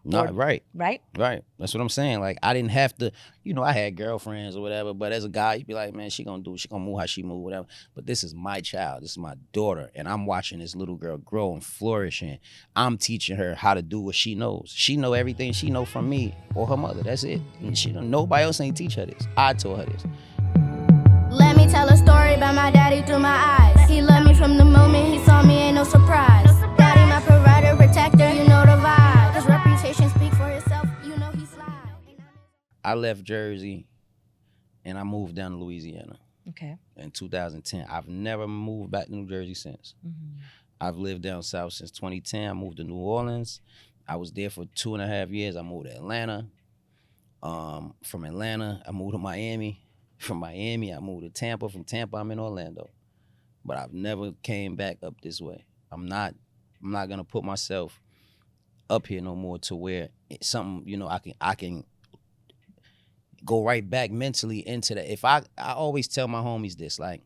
Not right. Right? Right. That's what I'm saying. Like, I didn't have to, I had girlfriends or whatever, but as a guy, you'd be like, man, she gonna move how she move, whatever. But this is my child. This is my daughter. And I'm watching this little girl grow and flourish, and I'm teaching her how to do what she knows. She know everything she know from me or her mother. That's it. And nobody else ain't teach her this. I told her this. Let me tell a story about my daddy through my eyes. He loved me from the moment he saw me, ain't no surprise. Daddy, my provider, protector, you know the vibe. His reputation speak for itself, you know he slide. I left Jersey and I moved down to Louisiana. Okay. In 2010. I've never moved back to New Jersey since. Mm-hmm. I've lived down south since 2010. I moved to New Orleans. I was there for 2.5 years. I moved to Atlanta. From Atlanta, I moved to Miami. From Miami, I moved to Tampa. From Tampa, I'm in Orlando. But I've never came back up this way. I'm not gonna put myself up here no more to where it's something, I can go right back mentally into that. If I always tell my homies this, like,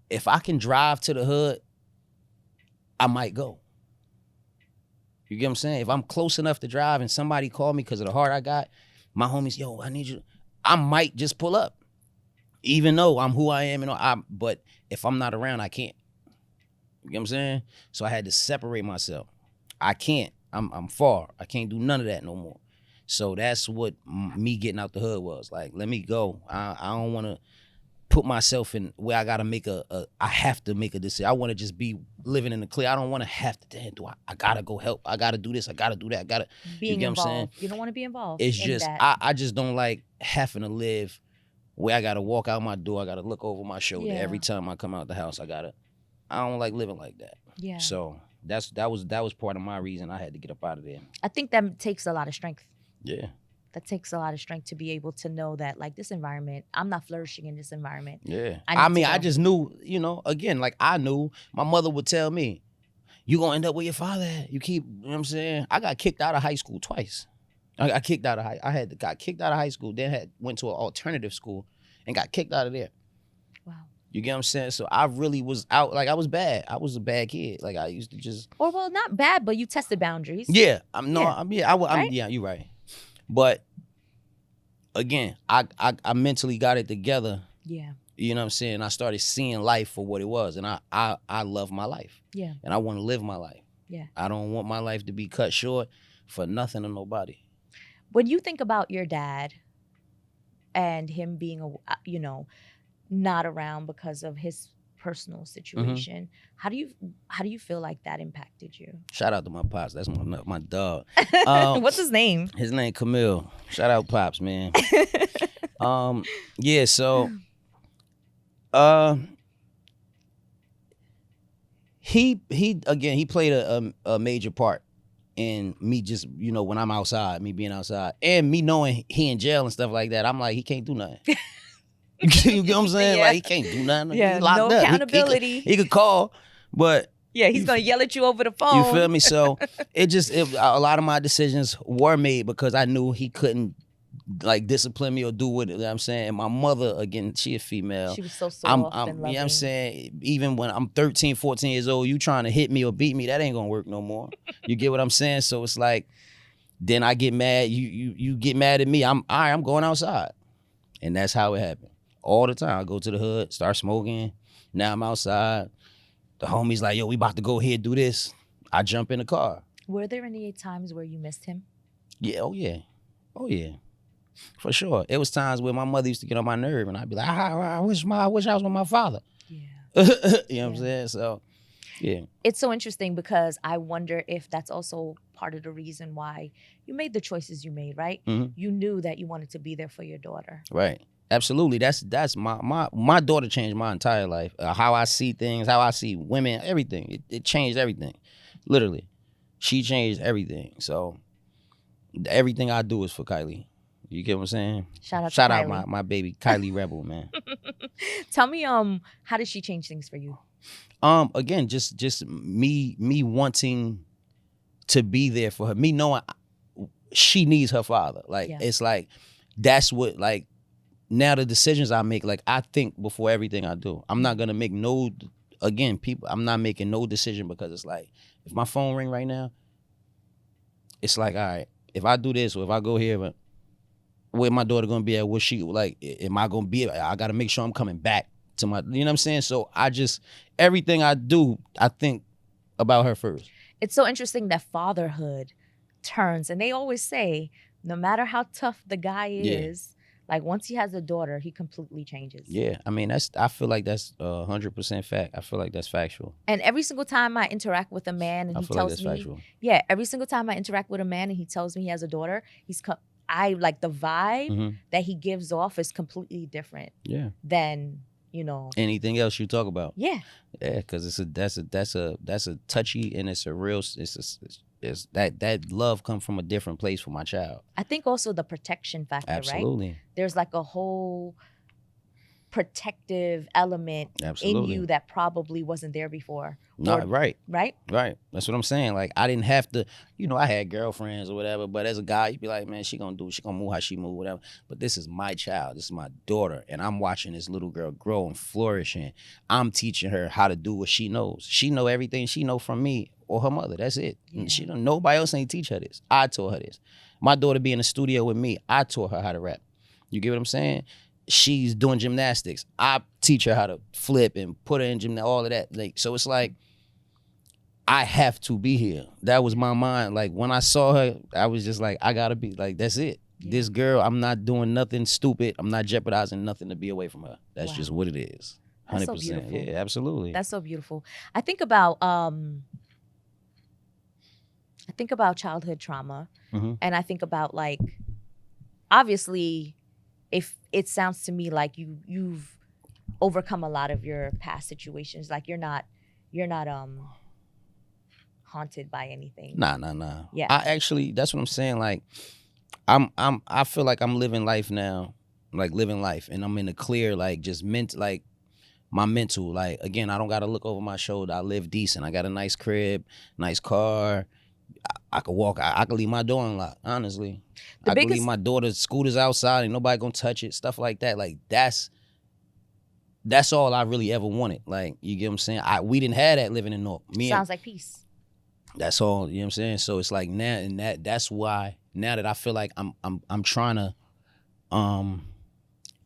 if I can drive to the hood, I might go. You get what I'm saying? If I'm close enough to drive and somebody call me because of the heart I got, my homies, yo, I need you. I might just pull up. Even though I'm who I am, but if I'm not around, I can't. You get what I'm saying? So I had to separate myself. I can't. I'm far. I can't do none of that no more. So that's what me getting out the hood was. Like, let me go. I don't want to put myself in where I got to I have to make a decision. I want to just be living in the clear. I don't want to have to, damn, I got to go help. I got to do this. I got to do that. I got to. Being you get involved. What I'm saying? You don't want to be involved. It's just, I just don't like having to live where I got to walk out my door. I got to look over my shoulder every time I come out the house. I don't like living like that. Yeah. So that was part of my reason I had to get up out of there. I think that takes a lot of strength. Yeah. That takes a lot of strength to be able to know that, like, this environment, I'm not flourishing in this environment. Yeah. I just knew, again, like, I knew my mother would tell me, you gonna end up where your father at. You keep, you know what I'm saying? I got kicked out of high school twice. I got kicked out of got kicked out of high school, then went to an alternative school and got kicked out of there. Wow. You get what I'm saying? So I really was out, like, I was bad. I was a bad kid. Like, I used to just. Or, well, not bad, but you tested boundaries. Yeah. Right? Yeah, you're right. But again, I mentally got it together. Yeah. You know what I'm saying? I started seeing life for what it was. And I love my life. Yeah. And I want to live my life. Yeah. I don't want my life to be cut short for nothing or nobody. When you think about your dad and him being, not around because of his personal situation, how do you feel like that impacted you? Shout out to my pops. That's my dog. What's his name? His name Camille. Shout out Pops, man. Yeah. So, he played a major part in me just, when I'm outside, me being outside, and me knowing he in jail and stuff like that. I'm like, he can't do nothing. You get what I'm saying? Yeah. Like, he can't do nothing. Yeah, He's locked no up. accountability. He could call, but Yeah, he's going to yell at you over the phone. you feel me? So a lot of my decisions were made because I knew he couldn't, like, discipline me or do what, I'm saying. And my mother, again, she a female. She was so soft I'm and loving. you know what I'm saying? Even when I'm 13, 14 years old, you trying to hit me or beat me, that ain't gonna work no more. You get what I'm saying? So it's like, then I get mad. You get mad at me. I'm going outside. And that's how it happened. All the time. I go to the hood, start smoking. Now I'm outside. The homies like, yo, we about to go here, do this. I jump in the car. Were there any times where you missed him? Yeah, oh yeah. For sure. It was times where my mother used to get on my nerve and I'd be like, I wish I was with my father. Yeah. You know what I'm saying? So, yeah. It's so interesting because I wonder if that's also part of the reason why you made the choices you made, right? Mm-hmm. You knew that you wanted to be there for your daughter. Right. Absolutely. That's my daughter changed my entire life. How I see things, how I see women, everything. It changed everything. Literally. She changed everything. So everything I do is for Kylie. You get what I'm saying? Shout out my baby Kylie Rebel, man. Tell me, how did she change things for you? Again, just me wanting to be there for her. Me knowing she needs her father. Like, It's like, that's what, like, now the decisions I make, like, I think before everything I do. I'm not gonna make I'm not making no decision because it's like, if my phone ring right now, it's like, all right, if I do this or if I go here, but where my daughter gonna be at? What she like? Am I gonna be? I gotta make sure I'm coming back to my. You know what I'm saying? So I just everything I do, I think about her first. It's so interesting that fatherhood turns, and they always say, no matter how tough the guy is, like once he has a daughter, he completely changes. Yeah, I mean I feel like that's 100% fact. I feel like that's factual. And every single time I interact with a man, and he tells me, factual. yeah, every single time I interact with a man and he tells me he has a daughter, I like the vibe that he gives off is completely different. Yeah. Than anything else you talk about. Yeah. Yeah, because that's a touchy and it's a real it's that love come from a different place for my child. I think also the protection factor, Absolutely. right? There's like a whole protective element in you that probably wasn't there before. No, right. That's what I'm saying. Like I didn't have to, I had girlfriends or whatever, but as a guy, you'd be like, man, she gonna move how she move, whatever. But this is my child, this is my daughter, and I'm watching this little girl grow and flourish, and I'm teaching her how to do what she knows. She know everything she know from me or her mother. That's it. Yeah. She don't. Nobody else ain't teach her this. I taught her this. My daughter be in the studio with me. I taught her how to rap. You get what I'm saying? She's doing gymnastics. I teach her how to flip and put her in gymnastics, all of that. Like, so it's like, I have to be here. That was my mind. Like when I saw her, I was just like, I gotta be like, that's it. Yeah. This girl, I'm not doing nothing stupid. I'm not jeopardizing nothing to be away from her. That's just what it is. 100%. That's so beautiful. Yeah, absolutely. That's so beautiful. I think about childhood trauma, and I think about like, obviously, if it sounds to me like you've overcome a lot of your past situations, like you're not haunted by anything. Nah. Yeah. I actually, that's what I'm saying. Like, I feel like I'm living life now, like living life, and I'm in the clear, like just like my mental, like again, I don't gotta look over my shoulder. I live decent. I got a nice crib, nice car. I could walk. I could leave my door unlocked. Honestly, I could leave my daughter's scooters outside and nobody gonna touch it. Stuff like that. Like that's all I really ever wanted. Like you get what I'm saying. We didn't have that living in North. Sounds like peace. That's all. You know what I'm saying. So it's like now, and that's why now that I feel like I'm trying to, I'm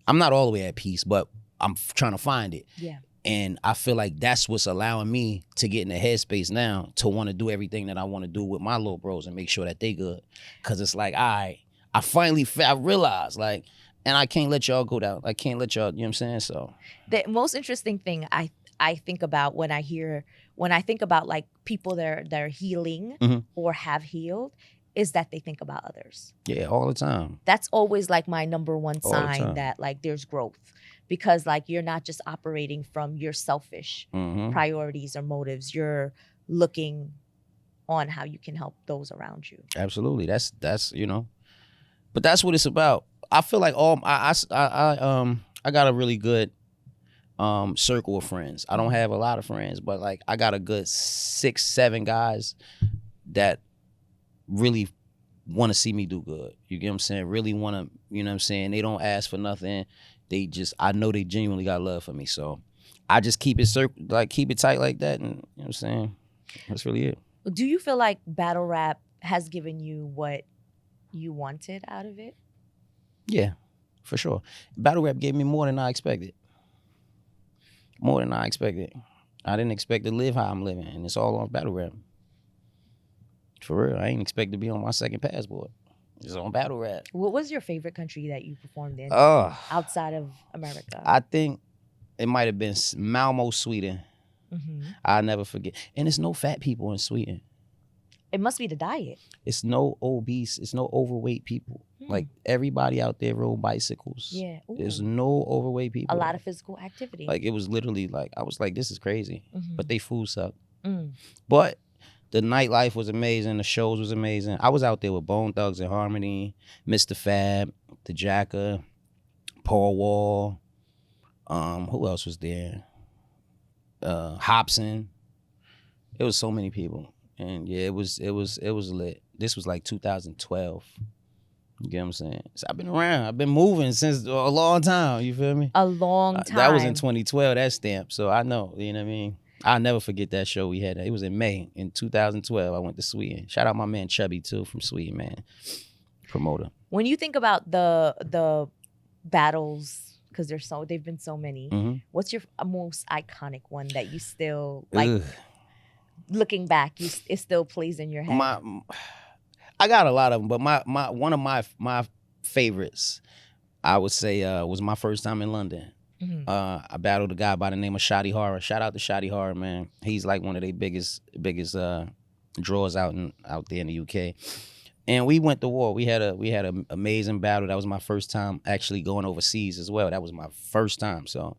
not all the way at peace, but I'm trying to find it. Yeah. And I feel like that's what's allowing me to get in the headspace now to want to do everything that I want to do with my little bros and make sure that they good. Cause it's like, I finally I realized like, and I can't let y'all go down. I can't let y'all, you know what I'm saying? So the most interesting thing I think about when I think about like people that are healing or have healed is that they think about others. Yeah, all the time. That's always like my number one sign that like there's growth. Because like you're not just operating from your selfish priorities or motives. You're looking on how you can help those around you. Absolutely. That's but that's what it's about. I feel like I got a really good circle of friends. I don't have a lot of friends, but like I got a good 6-7 guys that really want to see me do good. You get what I'm saying? Really want to, you know what I'm saying? They don't ask for nothing. I know they genuinely got love for me. So I just keep it tight like that. And you know what I'm saying? That's really it. Do you feel like battle rap has given you what you wanted out of it? Yeah, for sure. Battle rap gave me more than I expected. More than I expected. I didn't expect to live how I'm living. And it's all on battle rap. For real. I ain't expect to be on my second passport. It's on battle rap. What was your favorite country that you performed in outside of America? I think it might have been Malmo, Sweden. I'll never forget. And there's no fat people in Sweden. It must be the diet. It's no obese. It's no overweight people. Like everybody out there rode bicycles. Yeah. Ooh. There's no overweight people. A lot of physical activity. Like it was literally like, I was like, this is crazy. But they food sucked. But the nightlife was amazing. The shows was amazing. I was out there with Bone Thugs and Harmony, Mr. Fab, The Jacker, Paul Wall. Who else was there? Hobson. It was so many people. And yeah, it was lit. This was like 2012. You get what I'm saying? So I've been around. I've been moving since a long time. You feel me? A long time. That was in 2012, that stamp. So I know, you know what I mean? I'll never forget that show we had. It was in May in 2012. I went to Sweden. Shout out my man Chubby too from Sweden, man. Promoter. When you think about the battles, because they've been so many. Mm-hmm. What's your most iconic one that you still like? Looking back, it still plays in your head. I got a lot of them, but one of my favorites, I would say, was my first time in London. Mhm. I battled a guy by the name of Shotty Horror. Shout out to Shotty Horror, man. He's like one of their biggest draws out there in the UK. And we went to war. We had an amazing battle. That was my first time actually going overseas as well. That was my first time. So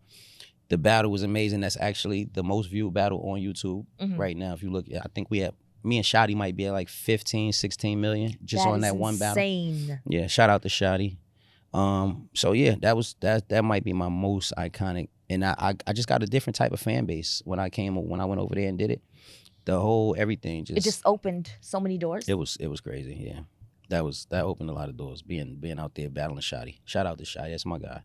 the battle was amazing. That's actually the most viewed battle on YouTube right now. If you look, I think me and Shotty might be at like 15, 16 million just on that one battle. Insane. Yeah, shout out to Shotty. So yeah, that might be my most iconic. And I just got a different type of fan base when I went over there and did it. The whole everything It just opened so many doors. It was crazy. Yeah, that opened a lot of doors. Being out there battling Shotty. Shout out to Shotty. That's my guy.